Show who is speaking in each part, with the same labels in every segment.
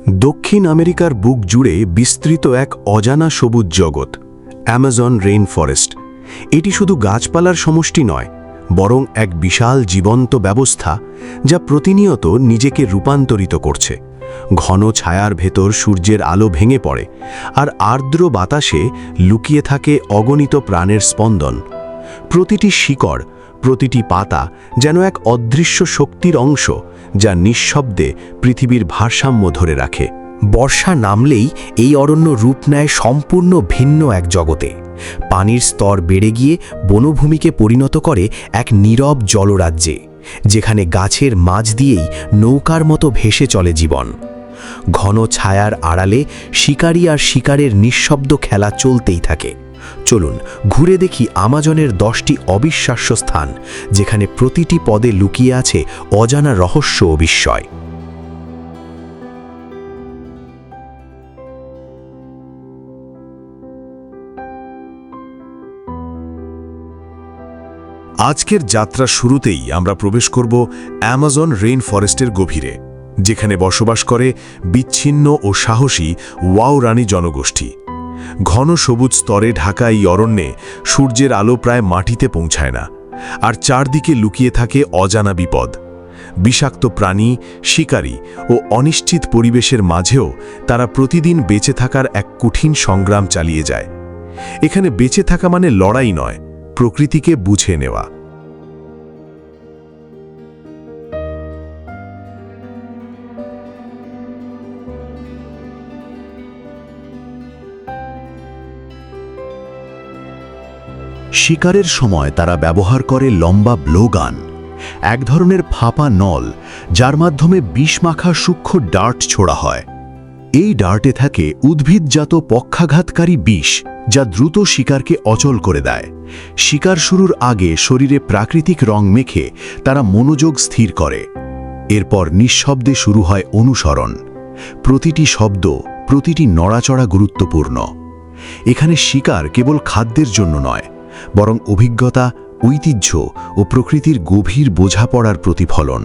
Speaker 1: দক্ষিণ আমেরিকার বুক জুড়ে বিস্তৃত এক অজানা সবুজ জগৎ, অ্যামাজন রেইন ফরেস্ট। এটি শুধু গাছপালার সমষ্টি নয়, বরং এক বিশাল জীবন্ত ব্যবস্থা, যা প্রতিনিয়ত নিজেকে রূপান্তরিত করছে। ঘন ছায়ার ভেতর সূর্যের আলো ভেঙে পড়ে, আর আর্দ্র বাতাসে লুকিয়ে থাকে অগণিত প্রাণের স্পন্দন। প্রতিটি শিকড়, প্রতিটি পাতা যেন এক অদৃশ্য শক্তির অংশ, যা নিঃশব্দে পৃথিবীর ভারসাম্য ধরে রাখে।
Speaker 2: বর্ষা নামলেই এই অরণ্য রূপ নেয় সম্পূর্ণ ভিন্ন এক জগতে। পানির স্তর বেড়ে গিয়ে বনভূমিকে পরিণত করে এক নীরব জলরাজ্যে, যেখানে গাছের মাঝ দিয়েই নৌকার মতো ভেসে চলে জীবন। ঘন ছায়ার আড়ালে শিকারী আর শিকারের নিঃশব্দ খেলা চলতেই থাকে। চলুন ঘুরে দেখি আমাজনের 10টি অবিশ্বাস্য স্থান, যেখানে প্রতিটি পদে লুকিয়ে আছে অজানা রহস্য ও বিস্ময়।
Speaker 3: আজকের যাত্রা শুরুতেই আমরা প্রবেশ করব অ্যামাজন রেইন ফরেস্টের গভীরে, যেখানে বসবাস করে বিচ্ছিন্ন ও সাহসী ওয়াওরানি জনগোষ্ঠী। ঘন সবুজ স্তরে ঢাকা এই অরণ্যে সূর্যের আলো প্রায় মাটিতে পৌঁছায় না, আর চারদিকে লুকিয়ে থাকে অজানা বিপদ। বিষাক্ত প্রাণী, শিকারী ও অনিশ্চিত পরিবেশের মাঝেও তারা প্রতিদিন বেঁচে থাকার এক কঠিন সংগ্রাম চালিয়ে যায়। এখানে বেঁচে থাকা মানে লড়াই নয়, প্রকৃতিকে বুঝে নেওয়া।
Speaker 1: শিকারের সময় তারা ব্যবহার করে লম্বা ব্লোগান, এক ধরনের ফাঁপা নল, যার মাধ্যমে বিষমাখা সূক্ষ্ম ডার্ট ছোড়া হয়। এই ডার্টে থাকে উদ্ভিদজাত পক্ষাঘাতকারী বিষ, যা দ্রুত শিকারকে অচল করে দেয়। শিকার শুরুর আগে শরীরে প্রাকৃতিক রং মেখে তারা মনোযোগ স্থির করে। এরপর নিঃশব্দে শুরু হয় অনুসরণ। প্রতিটি শব্দ, প্রতিটি নড়াচড়া গুরুত্বপূর্ণ। এখানে শিকার কেবল খাদ্যের জন্য নয়, বরং অভিজ্ঞতা, ঐতিহ্য ও প্রকৃতির গভীর বোঝাপড়ার প্রতিফলন।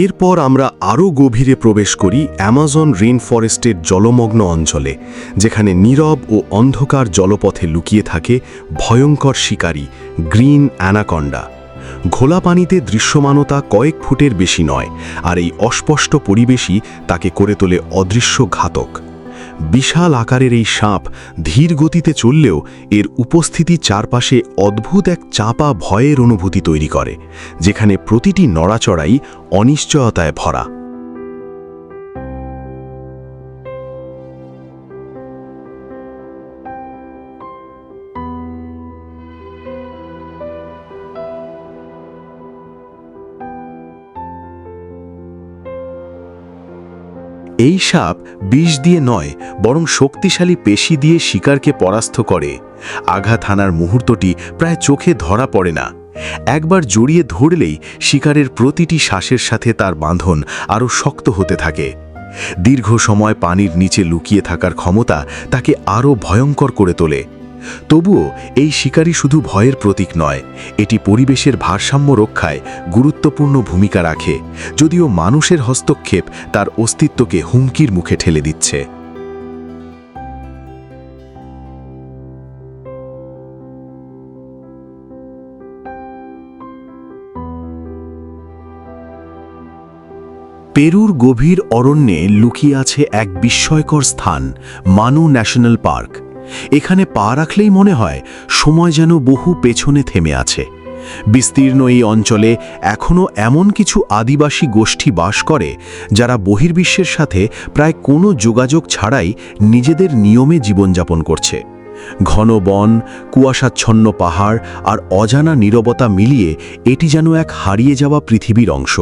Speaker 3: এরপর আমরা আরও গভীরে প্রবেশ করি অ্যামাজন রেইন ফরেস্টের জলমগ্ন অঞ্চলে, যেখানে নীরব ও অন্ধকার জলপথে লুকিয়ে থাকে ভয়ঙ্কর শিকারী গ্রিন অ্যানাকন্ডা। ঘোলা পানিতে দৃশ্যমানতা কয়েক ফুটের বেশি নয়, আর এই অস্পষ্ট পরিবেশই তাকে করে তোলে অদৃশ্য ঘাতক। বিশাল আকারের এই সাপ ধীর গতিতে চললেও এর উপস্থিতি চারপাশে অদ্ভুত এক চাপা ভয়ের অনুভূতি তৈরি করে, যেখানে প্রতিটি নড়াচড়াই অনিশ্চয়তায় ভরা। এই সাপ বিষ দিয়ে নয়, বরং শক্তিশালী পেশি দিয়ে শিকারকে পরাস্ত করে। আঘাত হানার মুহূর্তটি প্রায় চোখে ধরা পড়ে না। একবার জড়িয়ে ধরলেই শিকারের প্রতিটি শ্বাসের সাথে তার বাঁধন আরও শক্ত হতে থাকে। দীর্ঘ সময় পানির নিচে লুকিয়ে থাকার ক্ষমতা তাকে আরও ভয়ঙ্কর করে তোলে। তবুও এই শিকারী শুধু ভয়ের প্রতীক নয়, এটি পরিবেশের ভারসাম্য রক্ষায় গুরুত্বপূর্ণ ভূমিকা রাখে, যদিও মানুষের হস্তক্ষেপ তার অস্তিত্বকে হুমকির মুখে ঠেলে দিচ্ছে।
Speaker 1: পেরুর গভীর অরণ্যে লুকিয়ে আছে এক বিস্ময়কর স্থান, মানু ন্যাশনাল পার্ক। এখানে পা রাখলেই মনে হয় সময় যেন বহু পেছনে থেমে আছে। বিস্তীর্ণ এই অঞ্চলে এখনও এমন কিছু আদিবাসী গোষ্ঠী বাস করে, যারা বহির্বিশ্বের সাথে প্রায় কোনো যোগাযোগ ছাড়াই নিজেদের নিয়মে জীবনযাপন করছে। ঘন বন, কুয়াশাচ্ছন্ন পাহাড় আর অজানা নীরবতা মিলিয়ে এটি যেন এক হারিয়ে যাওয়া পৃথিবীর অংশ।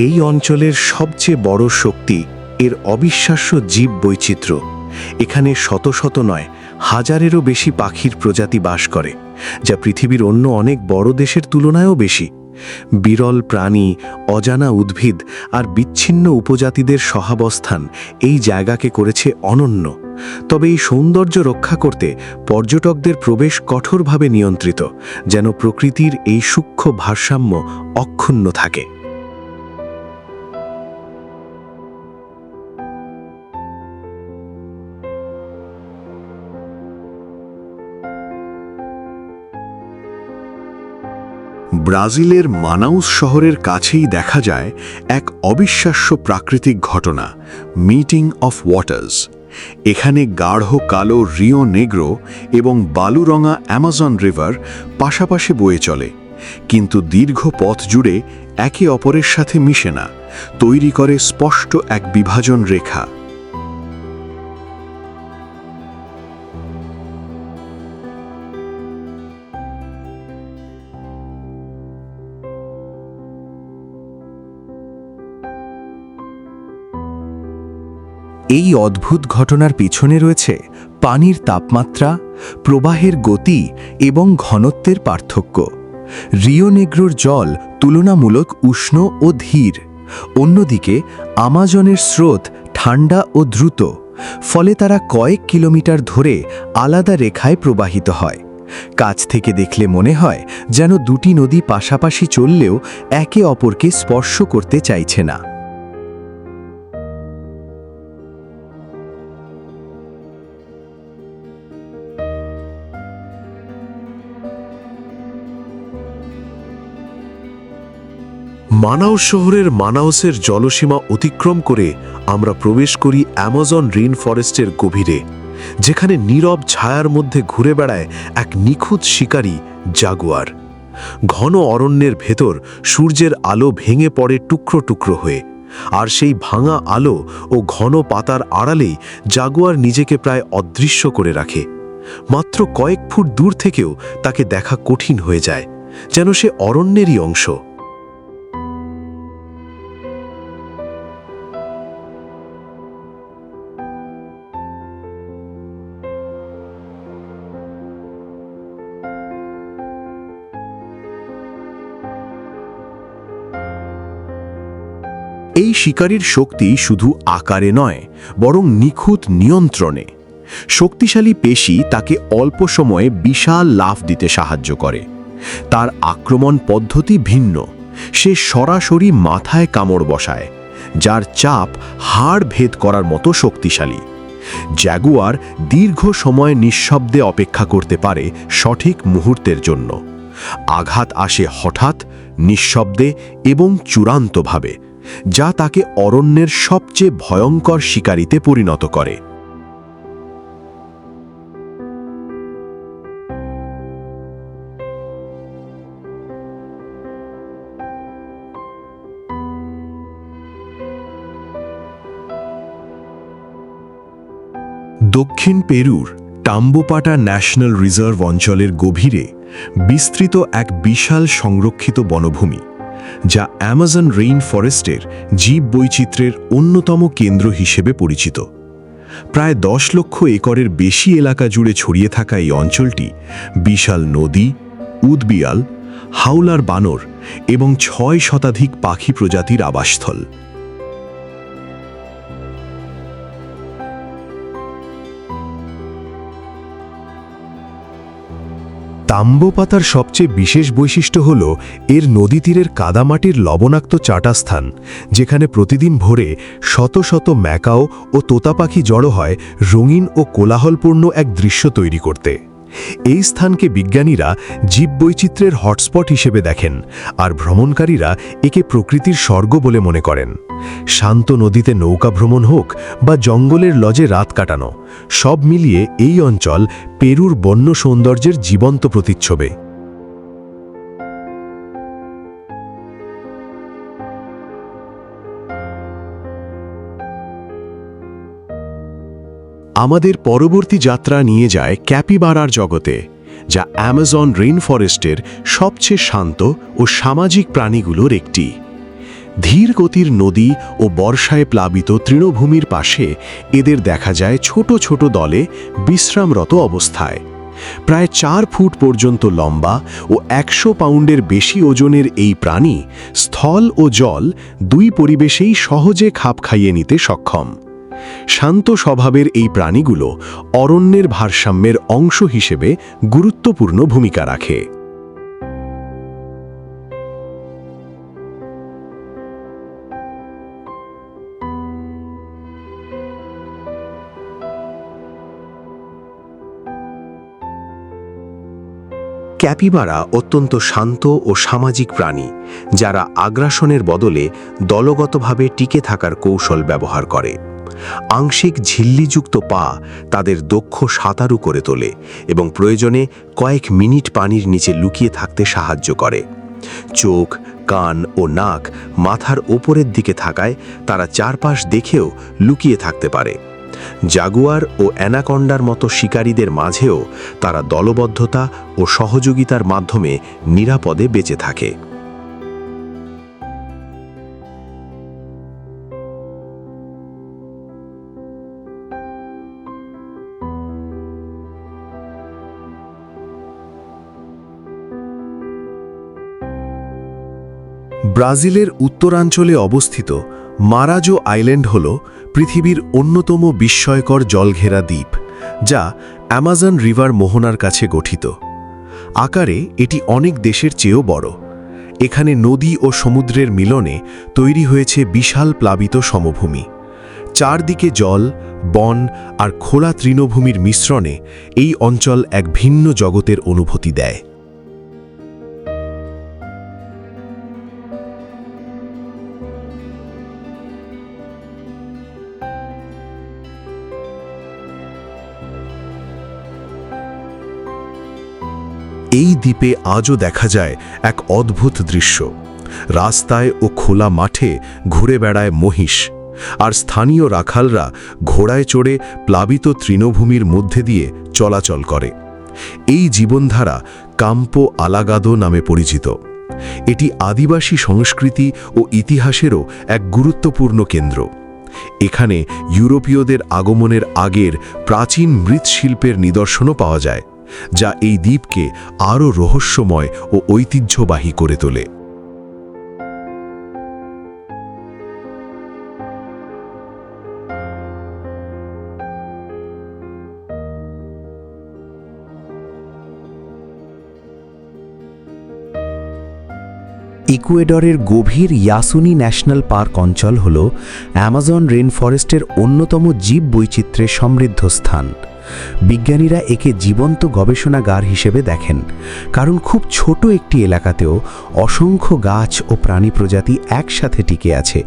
Speaker 1: এই অঞ্চলের সবচেয়ে বড় শক্তি এর অবিশ্বাস্য জীব বৈচিত্র্য। এখানে শত শত নয়, হাজারেরও বেশি পাখির প্রজাতি বাস করে,
Speaker 3: যা পৃথিবীর অন্য অনেক বড় দেশের তুলনায়ও বেশি। বিরল প্রাণী, অজানা উদ্ভিদ আর বিচ্ছিন্ন উপজাতিদের সহাবস্থান এই জায়গাকে করেছে অনন্য। তবে এই সৌন্দর্য রক্ষা করতে পর্যটকদের প্রবেশ কঠোরভাবে নিয়ন্ত্রিত, যেন প্রকৃতির এই সূক্ষ্ম ভারসাম্য অক্ষুণ্ণ থাকে।
Speaker 1: ব্রাজিলের মানাউস শহরের কাছেই দেখা যায় এক অবিশ্বাস্য প্রাকৃতিক ঘটনা, মিটিং অফ ওয়াটার্স। এখানে গাঢ় কালো রিও নেগ্রো এবং বালুরঙা অ্যামাজন রিভার পাশাপাশি বয়ে চলে, কিন্তু দীর্ঘ পথ জুড়ে একে অপরের সাথে মিশে না, তৈরি করে স্পষ্ট এক বিভাজন রেখা।
Speaker 2: এই অদ্ভুত ঘটনার পিছনে রয়েছে পানির তাপমাত্রা, প্রবাহের গতি এবং ঘনত্বের পার্থক্য। রিও নেগ্রোর জল তুলনামূলক উষ্ণ ও ধীর, অন্যদিকে আমাজনের স্রোত ঠান্ডা ও দ্রুত, ফলে তারা কয়েক কিলোমিটার ধরে আলাদা রেখায় প্রবাহিত হয়। কাছ থেকে দেখলে মনে হয় যেন দুটি নদী পাশাপাশি চললেও একে অপরকে স্পর্শ করতে চাইছে না।
Speaker 3: মানাউস শহরের মানাউসের জলসীমা অতিক্রম করে আমরা প্রবেশ করি অ্যামাজন রেইন ফরেস্টের গভীরে, যেখানে নীরব ছায়ার মধ্যে ঘুরে বেড়ায় এক নিখুঁত শিকারী জাগুয়ার। ঘন অরণ্যের ভেতর সূর্যের আলো ভেঙে পড়ে টুকরো টুকরো হয়ে, আর সেই ভাঙা আলো ও ঘন পাতার আড়ালেই জাগুয়ার নিজেকে প্রায় অদৃশ্য করে রাখে। মাত্র কয়েক ফুট দূর থেকেও তাকে দেখা কঠিন হয়ে যায়, যেন সে অরণ্যেরই অংশ।
Speaker 1: এই শিকারীর শক্তি শুধু আকারে নয়, বরং নিখুঁত নিয়ন্ত্রণে। শক্তিশালী পেশি তাকে অল্প সময়ে বিশাল লাফ দিতে সাহায্য করে। তার আক্রমণ পদ্ধতি ভিন্ন, সে সরাসরি মাথায় কামড় বসায়, যার চাপ হাড় ভেদ করার মতো শক্তিশালী। জাগুয়ার দীর্ঘ সময় নিঃশব্দে অপেক্ষা করতে পারে সঠিক মুহূর্তের জন্য। আঘাত আসে হঠাৎ, নিঃশব্দে এবং চূড়ান্তভাবে, যা তাকে অরণ্যের সবচেয়ে ভয়ঙ্কর শিকারীতে পরিণত করে। দক্ষিণ পেরুর টাম্বোপাটা ন্যাশনাল রিজার্ভ অঞ্চলের গভীরে বিস্তৃত এক বিশাল সংরক্ষিত বনভূমি, যা অ্যামাজন রেইন ফরেস্টের জীববৈচিত্র্যের অন্যতম কেন্দ্র হিসেবে পরিচিত। প্রায় 10 লক্ষ একরের বেশি এলাকা জুড়ে ছড়িয়ে থাকা এই অঞ্চলটি বিশাল নদী, উদবিয়াল, হাওলার বানর এবং 6 শতাধিক পাখি প্রজাতির আবাসস্থল। তাম্বোপাতার সবচেয়ে বিশেষ বৈশিষ্ট্য হল এর নদী তীরের কাদামাটির লবণাক্ত চাটাস্থান, যেখানে প্রতিদিন ভোরে শত শত ম্যাকাও ও তোতা পাখি জড়ো হয় রঙিন ও কোলাহলপূর্ণ এক দৃশ্য তৈরি করতে। এই স্থানকে বিজ্ঞানীরা জীববৈচিত্র্যের হটস্পট হিসেবে দেখেন, আর ভ্রমণকারীরা একে প্রকৃতির স্বর্গ বলে মনে করেন। শান্ত নদীতে নৌকা ভ্রমণ হোক বা জঙ্গলের লজে রাত কাটানো, সব মিলিয়ে এই অঞ্চল পেরুর বন্য সৌন্দর্যের জীবন্ত প্রতিচ্ছবি। আমাদের পরবর্তী যাত্রা নিয়ে যায় ক্যাপিবারার জগতে, যা অ্যামাজন রেইন ফরেস্টের সবচেয়ে শান্ত ও সামাজিক প্রাণীগুলোর একটি। ধীর গতির নদী ও বর্ষায় প্লাবিত তৃণভূমির পাশে এদের দেখা যায় ছোট ছোট দলে বিশ্রামরত অবস্থায়।
Speaker 3: প্রায় 4 ফুট পর্যন্ত লম্বা ও 100 পাউন্ডের বেশি ওজনের এই প্রাণী স্থল ও জল দুই পরিবেশেই সহজে খাপ খাইয়ে নিতে সক্ষম। শান্ত স্বভাবের এই প্রাণীগুলো অরণ্যের ভারসাম্যের অংশ হিসেবে গুরুত্বপূর্ণ ভূমিকা রাখে। ক্যাপিবারা অত্যন্ত শান্ত ও সামাজিক প্রাণী, যারা আগ্রাসনের বদলে দলগতভাবে টিকে থাকার কৌশল ব্যবহার করে। আংশিক ঝিল্লিযুক্ত পা তাদের দক্ষ সাঁতারু করে তোলে এবং প্রয়োজনে কয়েক মিনিট পানির নিচে লুকিয়ে থাকতে সাহায্য করে। চোখ, কান ও নাক মাথার ওপরের দিকে থাকায় তারা চারপাশ দেখেও লুকিয়ে থাকতে পারে। জাগুয়ার ও অ্যানাকন্ডার মতো শিকারীদের মাঝেও তারা দলবদ্ধতা ও সহযোগিতার মাধ্যমে নিরাপদে বেঁচে থাকে। ব্রাজিলের উত্তরাঞ্চলে অবস্থিত মারাজো আইল্যান্ড হল পৃথিবীর অন্যতম বিস্ময়কর জলঘেরা দ্বীপ, যা অ্যামাজন রিভার মোহনার কাছে গঠিত। আকারে এটি অনেক দেশের চেয়েও বড়। এখানে নদী ও সমুদ্রের মিলনে তৈরি হয়েছে বিশাল প্লাবিত সমভূমি। চারদিকে জল, বন আর খোলা তৃণভূমির মিশ্রণে এই অঞ্চল এক ভিন্ন জগতের অনুভূতি দেয়। এই দ্বীপে আজও দেখা যায় এক অদ্ভুত দৃশ্য। রাস্তায় ও খোলা মাঠে ঘুরে বেড়ায় মহিষ, আর স্থানীয় রাখালরা ঘোড়ায় চড়ে প্লাবিত তৃণভূমির মধ্যে দিয়ে চলাচল করে। এই জীবনধারা কাম্পো আলাগাদো নামে পরিচিত। এটি আদিবাসী সংস্কৃতি ও ইতিহাসেরও এক গুরুত্বপূর্ণ কেন্দ্র। এখানে ইউরোপীয়দের আগমনের আগের প্রাচীন মৃৎশিল্পের নিদর্শনও পাওয়া যায়, যা এই দ্বীপকে আরও রহস্যময় ও ঐতিহ্যবাহী করে তোলে।
Speaker 2: ইকুয়েডরের গভীর ইয়াসুনি ন্যাশনাল পার্ক অঞ্চল হল অ্যামাজন রেইনফরেস্টের অন্যতম জীব বৈচিত্র্যে সমৃদ্ধ স্থান। বিজ্ঞানীরা একে জীবন্ত গবেষণাগার হিসেবে দেখেন, কারণ খুব ছোট একটি এলাকাতেও অসংখ্য গাছ ও প্রাণী প্রজাতি একসাথে টিকে আছে,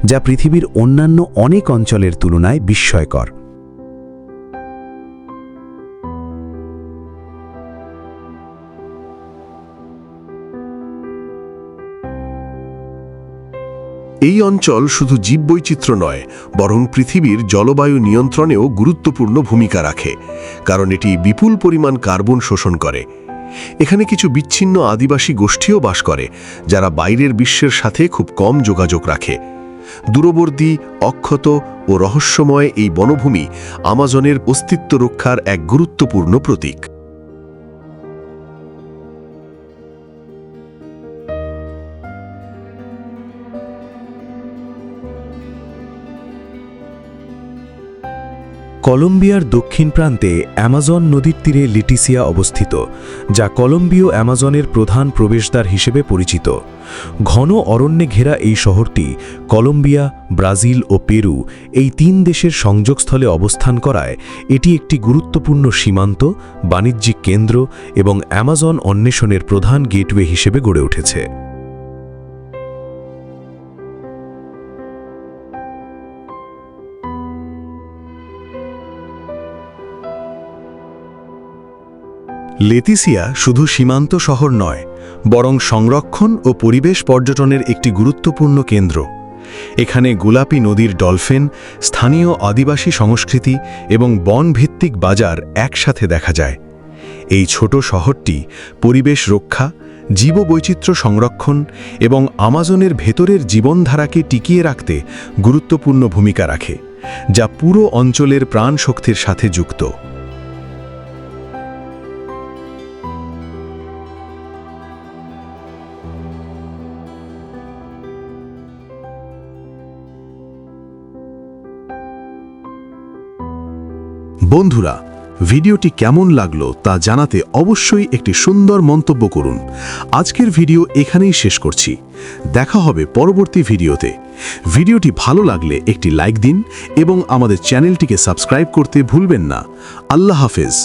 Speaker 2: যা পৃথিবীর অন্যান্য অনেক অঞ্চলের তুলনায় বিস্ময়কর।
Speaker 3: এই অঞ্চল শুধু জীববৈচিত্র্য নয়, বরং পৃথিবীর জলবায়ু নিয়ন্ত্রণেও গুরুত্বপূর্ণ ভূমিকা রাখে, কারণ এটি বিপুল পরিমাণ কার্বন শোষণ করে। এখানে কিছু বিচ্ছিন্ন আদিবাসী গোষ্ঠীও বাস করে, যারা বাইরের বিশ্বের সাথে খুব কম যোগাযোগ রাখে। দূরবর্তী, অক্ষত ও রহস্যময় এই বনভূমি আমাজনের অস্তিত্ব রক্ষার এক গুরুত্বপূর্ণ প্রতীক।
Speaker 2: কলম্বিয়ার দক্ষিণ প্রান্তে অ্যামাজন নদীর তীরে লেটিসিয়া অবস্থিত, যা কলম্বীয় অ্যামাজনের প্রধান প্রবেশদ্বার হিসেবে পরিচিত। ঘন অরণ্যে ঘেরা এই শহরটি কলম্বিয়া, ব্রাজিল ও পেরু এই 3 দেশের সংযোগস্থলে অবস্থান করায় এটি একটি গুরুত্বপূর্ণ সীমান্ত, বাণিজ্যিক কেন্দ্র এবং অ্যামাজন অন্বেষণের প্রধান গেটওয়ে হিসেবে গড়ে উঠেছে।
Speaker 3: লেটিসিয়া শুধু সীমান্ত শহর নয়, বরং সংরক্ষণ ও পরিবেশ পর্যটনের একটি গুরুত্বপূর্ণ কেন্দ্র। এখানে গোলাপি নদীর ডলফিন, স্থানীয় আদিবাসী সংস্কৃতি এবং বনভিত্তিক বাজার একসাথে দেখা যায়। এই ছোট শহরটি পরিবেশ রক্ষা, জীববৈচিত্র্য সংরক্ষণ এবং আমাজনের ভেতরের জীবনধারাকে টিকিয়ে রাখতে গুরুত্বপূর্ণ ভূমিকা রাখে, যা পুরো অঞ্চলের প্রাণশক্তির সাথে যুক্ত। বন্ধুরা, ভিডিওটি কেমন লাগলো তা জানাতে অবশ্যই একটি সুন্দর মন্তব্য করুন। আজকের ভিডিও এখানেই শেষ করছি। দেখা হবে পরবর্তী ভিডিওতে। ভিডিওটি ভালো লাগলে একটি লাইক দিন এবং আমাদের চ্যানেলটিকে সাবস্ক্রাইব করতে ভুলবেন না। আল্লাহ হাফেজ।